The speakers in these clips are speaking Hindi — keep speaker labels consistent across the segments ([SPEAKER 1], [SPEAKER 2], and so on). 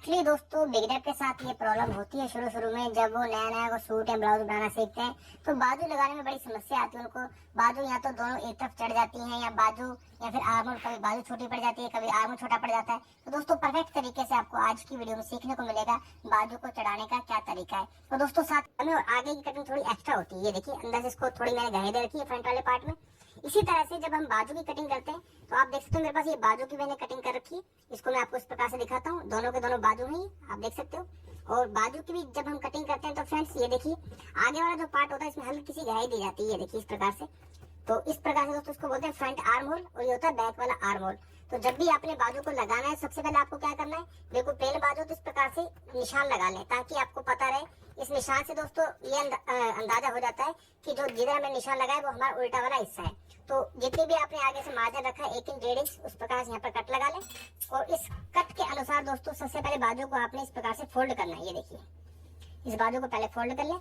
[SPEAKER 1] एक्चुअली दोस्तों बिगनर के साथ ये प्रॉब्लम होती है शुरू शुरू में, जब वो नया नया को सूट या ब्लाउज बनाना सीखते हैं तो बाजू लगाने में बड़ी समस्या आती है उनको। बाजू या तो दोनों एक तरफ चढ़ जाती हैं या बाजू या फिर आर्मोल, कभी बाजू छोटी पड़ जाती है, कभी आर्मोल छोटा पड़ जाता है। तो दोस्तों परफेक्ट तरीके से आपको आज की वीडियो में सीखने को मिलेगा बाजू को चढ़ाने का क्या तरीका है। तो दोस्तों साथ में आगे की कटिंग थोड़ी एक्स्ट्रा होती है, ये देखिए अंदर से इसको थोड़ी मैंने गहरे दे रखी है फ्रंट वाले पार्ट में। इसी तरह से जब हम बाजू की कटिंग करते हैं तो आप देख सकते हो मेरे पास ये बाजू की मैंने कटिंग कर रखी है। इसको मैं आपको इस प्रकार से दिखाता हूँ, दोनों के दोनों बाजू हैं, आप देख सकते हो। और बाजू की भी जब हम कटिंग करते हैं तो फ्रेंड्स ये देखिए आगे वाला जो पार्ट होता है इसमें हल्की सी गहराई दी जाती है, ये देखिए इस प्रकार से। तो इस प्रकार से दोस्तों इसको बोलते हैं फ्रंट आर्म होल और ये होता है बैक वाला आर्म होल। तो जब भी आपने बाजू को लगाना है सबसे पहले आपको क्या करना है, बिल्कुल प्लेन बाजू तो इस प्रकार से निशान लगा लें ताकि आपको पता रहे। इस निशान से दोस्तों ये अंदाजा हो जाता है कि जो जिधर हमें निशान लगा है वो हमारा उल्टा वाला हिस्सा है। तो जितनी भी आपने आगे से मार्जिन रखा है 1 इंच 1.5 इंच, उस प्रकार से यहाँ पर कट लगा लें। और इस कट के अनुसार दोस्तों सबसे पहले बाजू को आपने इस प्रकार से फोल्ड करना है, ये देखिए इस बाजू को पहले फोल्ड कर लें।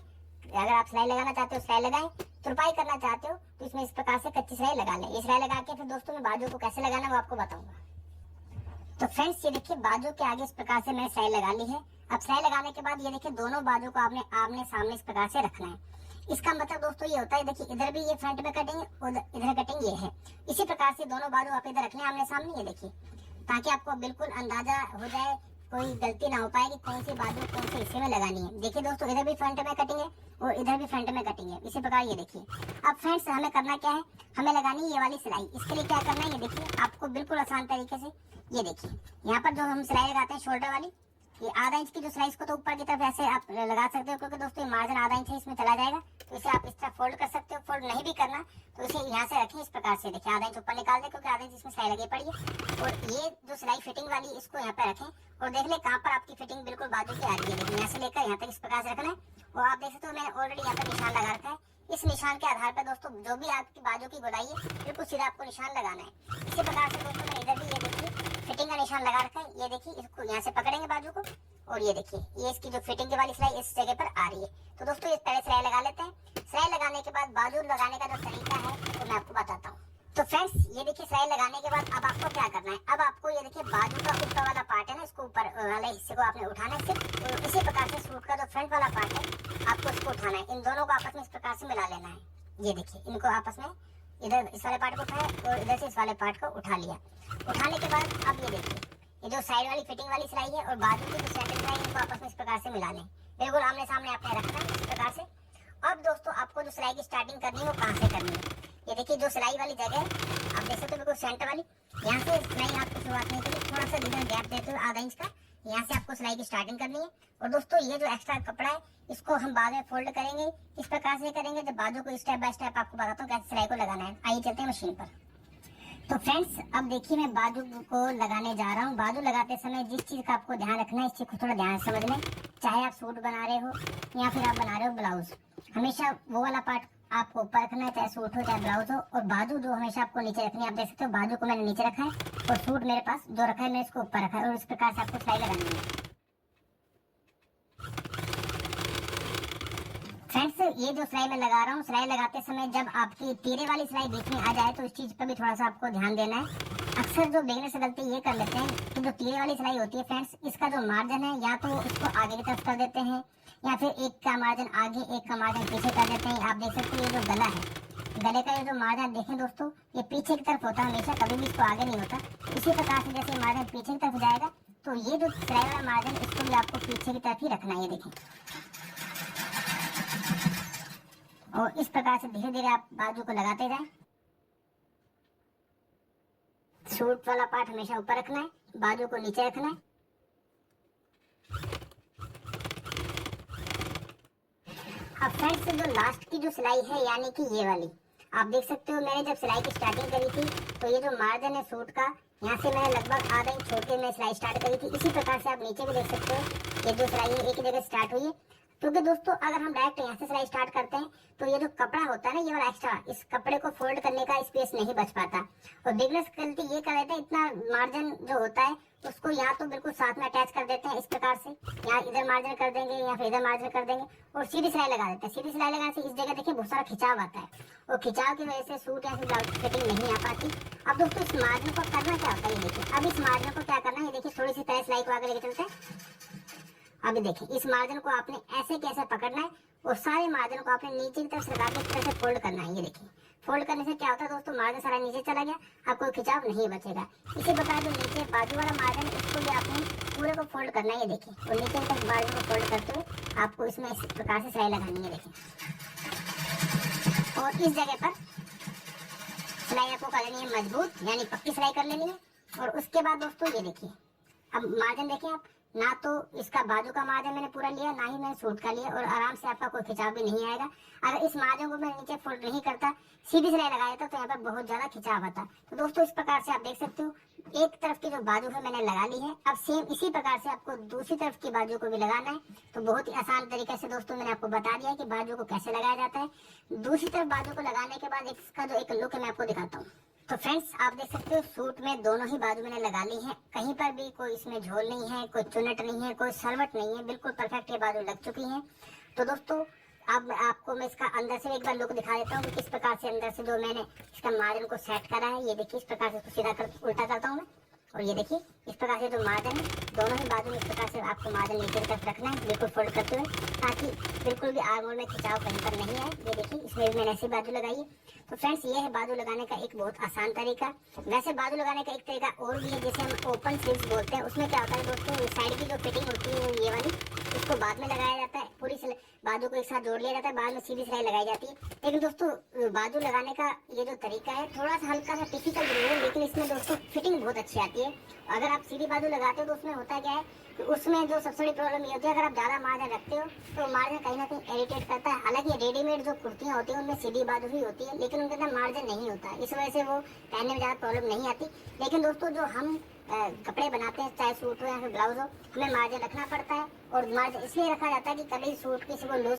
[SPEAKER 1] अगर आप सिलाई लगाना चाहते हो सिलाई लगाएं, तुरपाई करना चाहते हो तो इसमें इस प्रकार से कच्ची सिलाई लगा लें। ये सिलाई लगा के फिर दोस्तों मैं बाजू को कैसे लगाना वो आपको बताऊंगा। तो फ्रेंड्स ये देखिए बाजू के आगे इस प्रकार से मैंने सिलाई लगा ली है। अब सिलाई लगाने के बाद ये देखिए दोनों बाजू को आपने आमने सामने इस प्रकार से रखना है। इसका मतलब दोस्तों ये होता है, देखिए इधर भी ये फ्रंट में कटिंग और इधर कटिंग ये है। इसी प्रकार से दोनों बाजू आप इधर रख लें आमने सामने, ये देखिए, ताकि आपको बिल्कुल अंदाजा हो जाए, कोई गलती ना हो पाए कि कौन सी बाजू कौन से हिस्से में लगानी है। देखिए दोस्तों इधर भी फ्रंट में कटिंग है और इधर भी फ्रंट में कटिंग है, इसी प्रकार ये देखिए। अब फ्रेंड्स हमें करना क्या है, हमें लगानी है ये वाली सिलाई। इसके लिए क्या करना है, ये देखिए आपको बिल्कुल आसान तरीके से, ये देखिए यहाँ पर जो हम सिलाई लगाते हैं शोल्डर वाली, ये आधा इंच की जो सिलाई इसको तो ऊपर की तरफ ऐसे आप लगा सकते हो, क्योंकि दोस्तों मार्जिन आधा इंच है इसमें चला जाएगा। तो इसे आप इस तरह फोल्ड कर सकते हो। फोल्ड नहीं भी करना तो इसे यहाँ से रखें इस प्रकार से, देखिए आधा इंच ऊपर निकाल दे क्योंकि आधा इंच इसमें सिलाई लगी पड़ी है। और ये जो सिलाई फिटिंग वाली इसको यहाँ पे रखें और देख ले कहाँ पर आपकी फिटिंग बिल्कुल बाजू की आ रही है। देखिए यहाँ से लेकर यहाँ तक इस प्रकार से रखना है। और आप देख सकते हो मैंने ऑलरेडी यहाँ पर निशान लगा रखा है। इस निशान के आधार पर दोस्तों जो भी आपकी बाजू की गोलाई है बिल्कुल सीधा आपको निशान लगाना है। इसी प्रकार से दोस्तों मैं इधर भी ये देखिए फिटिंग का निशान लगा रखा है। ये देखिए इसको यहाँ से पकड़ेंगे बाजू को और ये देखिए ये इसकी जो फिटिंग की वाली सिलाई इस जगह पर आ रही है। तो दोस्तों इस पहले सिलाई लगा लेते हैं। सिलाई लगाने के बाद बाजू लगाने का जो तरीका है तो मैं आपको बताता हूँ। तो फ्रेंड्स ये देखिए सिलाई लगाने के बाद अब आपको क्या करना है, अब आपको ये देखिए बाजू का ऊपर वाला पार्ट है ना, इसको ऊपर वाले हिस्से को आपने उठाना है सिर्फ। और इसी प्रकार से सूट का जो फ्रंट वाला पार्ट है आपको इसको उठाना है। इन दोनों को आपस में इस प्रकार से मिला लेना है। ये देखिए इनको आपस में इधर इस वाले पार्ट को उठाया और इधर से इस वाले पार्ट को उठा लिया। उठाने के बाद अब ये देखिए ये जो साइड वाली फिटिंग वाली सिलाई है और बाजू की जो सेंटर सिलाई है इनको आपस में इस प्रकार से मिला लें। बिल्कुल आमने सामने आपने रखना है इस प्रकार से। अब दोस्तों आपको जो सिलाई की स्टार्टिंग करनी है वो कहाँ से करनी है, ये देखिए जो सिलाई वाली जगह है आप देख सकते हो बिल्कुल सेंटर वाली, यहाँ से सिलाई आपको शुरुआत नहीं करनी, थोड़ा सा इधर गैप देते हुए आधा इंच का, यहाँ से आपको सिलाई की स्टार्टिंग करनी है। और दोस्तों ये जो एक्स्ट्रा कपड़ा है इसको हम बाद में फोल्ड करेंगे, इस प्रकार से करेंगे जब बाजू को स्टेप बाय स्टेप आपको बताता हूँ कैसे सिलाई को लगाना है। आइए चलते हैं मशीन पर। तो फ्रेंड्स अब देखिए मैं बाजू को लगाने जा रहा हूँ। बाजू लगाते समय जिस चीज का आपको ध्यान रखना है इस चीज को थोड़ा ध्यान से समझ लें। चाहे आप सूट बना रहे हो या फिर आप बना रहे हो ब्लाउज, हमेशा वो वाला पार्ट आपको ऊपर रखना है, चाहे सूट हो चाहे ब्लाउज हो। और बाजू जो हमेशा आपको नीचे रखनी है। आप देख सकते हो बाजू को मैंने नीचे रखा है और सूट मेरे पास जो रखा है मैंने इसको ऊपर रखा है और इस प्रकार से आपको सिलाई लगानी है। फ्रेंड्स ये जो सिलाई मैं लगा रहा हूँ, सिलाई लगाते समय जब आपकी तीरे वाली सिलाई बीच में आ जाए तो इस चीज पर भी थोड़ा सा आपको ध्यान देना है। अक्सर जो बिगनर से गलती ये कर लेते हैं कि जो तीरे वाली सिलाई होती है फ्रेंड्स, इसका जो मार्जिन है या तो इसको आगे की तरफ कर देते हैं या फिर एक का मार्जिन आगे एक का मार्जिन पीछे कर देते हैं। आप देख सकते हैं ये जो गला है, गले का ये जो मार्जिन देखें दोस्तों ये पीछे की तरफ होता है हमेशा, कभी भी इसको आगे नहीं होता। इसी प्रकार से जैसे मार्जिन पीछे की तरफ जाएगा तो ये जो सिलाई वाला मार्जिन इसको भी आपको पीछे की तरफ ही रखना है, ये देखें। और इस प्रकार से धीरे धीरे आप बाजू को लगाते जाएं। सूट वाला पार्ट हमेशा ऊपर रखना है, बाजू को नीचे रखना है। अब फ्रेंड्स जो लास्ट की जो सिलाई है यानी कि ये वाली, आप देख सकते हो मैंने जब सिलाई की स्टार्टिंग करी थी तो ये जो मार्जिन है सूट का यहाँ से मैंने लगभग आधा इंच छोड़ के मैं सिलाई स्टार्ट करी थी। इसी प्रकार से आप नीचे भी देख सकते हो ये जो सिलाई है एक ही जगह स्टार्ट हुई है। क्योंकि दोस्तों अगर हम डायरेक्ट यहाँ से सिलाई स्टार्ट करते हैं तो ये जो कपड़ा होता है ना ये वाला एक्स्ट्रा, इस कपड़े को फोल्ड करने का स्पेस नहीं बच पाता। और बिगनर्स गलती ये कर देते हैं, इतना मार्जिन जो होता है उसको यहाँ तो बिल्कुल साथ में अटैच कर देते हैं इस प्रकार से, यहाँ इधर मार्जिन कर देंगे या फिर इधर मार्जिन कर देंगे और सीधी सिलाई लगा देते हैं। सीधी सिलाई लगाने से इस जगह देखिए बहुत सारा खिंचाव आता है और खिंचाव की वजह से सूट या फिर ब्लाउज की फिटिंग नहीं आ पाती। अब दोस्तों इस मार्जिन को करना क्या होता है, ये देखिए अब इस मार्जिन को क्या करना है, ये देखिए थोड़ी सी पहले सिलाई को आगे लेके चलते हैं अभी देखें, इस मार्जिन को आपने ऐसे कैसे पकड़ना है और सारे मार्जिन को आपने नीचे की तरफ सरका के इस तरह से फोल्ड करना है। ये देखिए, फोल्ड करने से क्या होता है दोस्तों, मार्जिन सारा नीचे चला गया, आपको खिंचाव नहीं बचेगा। इसी प्रकार जो नीचे बाजू वाला मार्जिन है इसको भी आपने पूरे को फोल्ड करना है। ये देखिए, और नीचे की तरफ मार्जिन को फोल्ड करते हुए आपको इसमें इस प्रकार से सिलाई लगानी है। देखिए, और इस जगह पर सिलाई आपको कर लेनी है मजबूत, यानी पक्की सिलाई कर लेनी है। और उसके बाद दोस्तों ये देखिए, अब मार्जिन देखें आप, ना तो इसका बाजू का मार्जिन मैंने पूरा लिया, ना ही मैंने सूट का लिया, और आराम से आपका कोई खिंचाव भी नहीं आएगा। अगर इस मार्जिन को मैं नीचे फोल्ड नहीं करता, सीधी सिलाई लगा देता, तो यहाँ पर बहुत ज्यादा खिंचाव आता। तो दोस्तों इस प्रकार से आप देख सकते हो, एक तरफ की जो बाजू है मैंने लगा ली है। अब सेम इसी प्रकार से आपको दूसरी तरफ की बाजू को भी लगाना है। तो बहुत ही आसान तरीके से दोस्तों मैंने आपको बता दिया कि बाजू को कैसे लगाया जाता है। दूसरी तरफ बाजू को लगाने के बाद इसका जो एक लुक है मैं आपको दिखाता हूँ। तो फ्रेंड्स आप देख सकते हो, सूट में दोनों ही बाजू मैंने लगा ली है, कहीं पर भी कोई इसमें झोल नहीं है, कोई चुनट नहीं है, कोई सलवट नहीं है, बिल्कुल परफेक्ट ये बाजू लग चुकी है। तो दोस्तों अब आपको मैं इसका अंदर से एक बार लुक दिखा देता हूँ कि किस प्रकार से अंदर से जो मैंने इसका मार्जिन को सेट करा है। ये देखिए, इस प्रकार से इसको सीधा कर उल्टा करता हूँ मैं, और ये देखिए इस प्रकार से जो मार्जिन है दोनों ही बाजू में इस प्रकार से आपको मार्जिन नीचे की तरफ रखना है, बिल्कुल फोल्ड करते हुए, ताकि बिल्कुल भी आर्मोल में खिंचाव कहीं पर नहीं आए। ये देखिए, इसमें भी मैंने ऐसी बाजू लगाई है। तो फ्रेंड्स ये है बाजू लगाने का एक बहुत आसान तरीका। वैसे बाजू लगाने का एक तरीका और भी है, जैसे हम ओपन स्लीव्स बोलते हैं। उसमें क्या होता है दोस्तों, साइड की जो फिटिंग होती है ये वाली, उसको बाद में लगाया जाता है, पूरी बाजू को एक साथ जोड़ लिया जाता है, बाद में सीधी सिलाई लगाई जाती है। लेकिन दोस्तों बाजू लगाने का ये जो तरीका है थोड़ा सा हल्का सा टिपिकल जरूर है, लेकिन इसमें दोस्तों फिटिंग बहुत अच्छी आती है। अगर आप सीधी बाजू लगाते हो तो उसमें होता क्या है कि उसमें जो सबसे बड़ी प्रॉब्लम ये होती है, अगर आप ज्यादा मार्जिन रखते हो तो मार्जिन कहीं ना कहीं इरिटेट करता है। हालांकि रेडीमेड जो कुर्तियां होती हैं उनमें सीधी बाजू ही होती है, लेकिन उनके अंदर मार्जिन नहीं होता है, इस वजह से वो पहनने में ज्यादा प्रॉब्लम नहीं आती। लेकिन दोस्तों जो हम कपड़े बनाते हैं, चाहे सूट हो या फिर ब्लाउज हो, हमें मार्जिन रखना पड़ता है। और मार्जिन इसलिए रखा जाता है कि कभी सूट किसी को लूज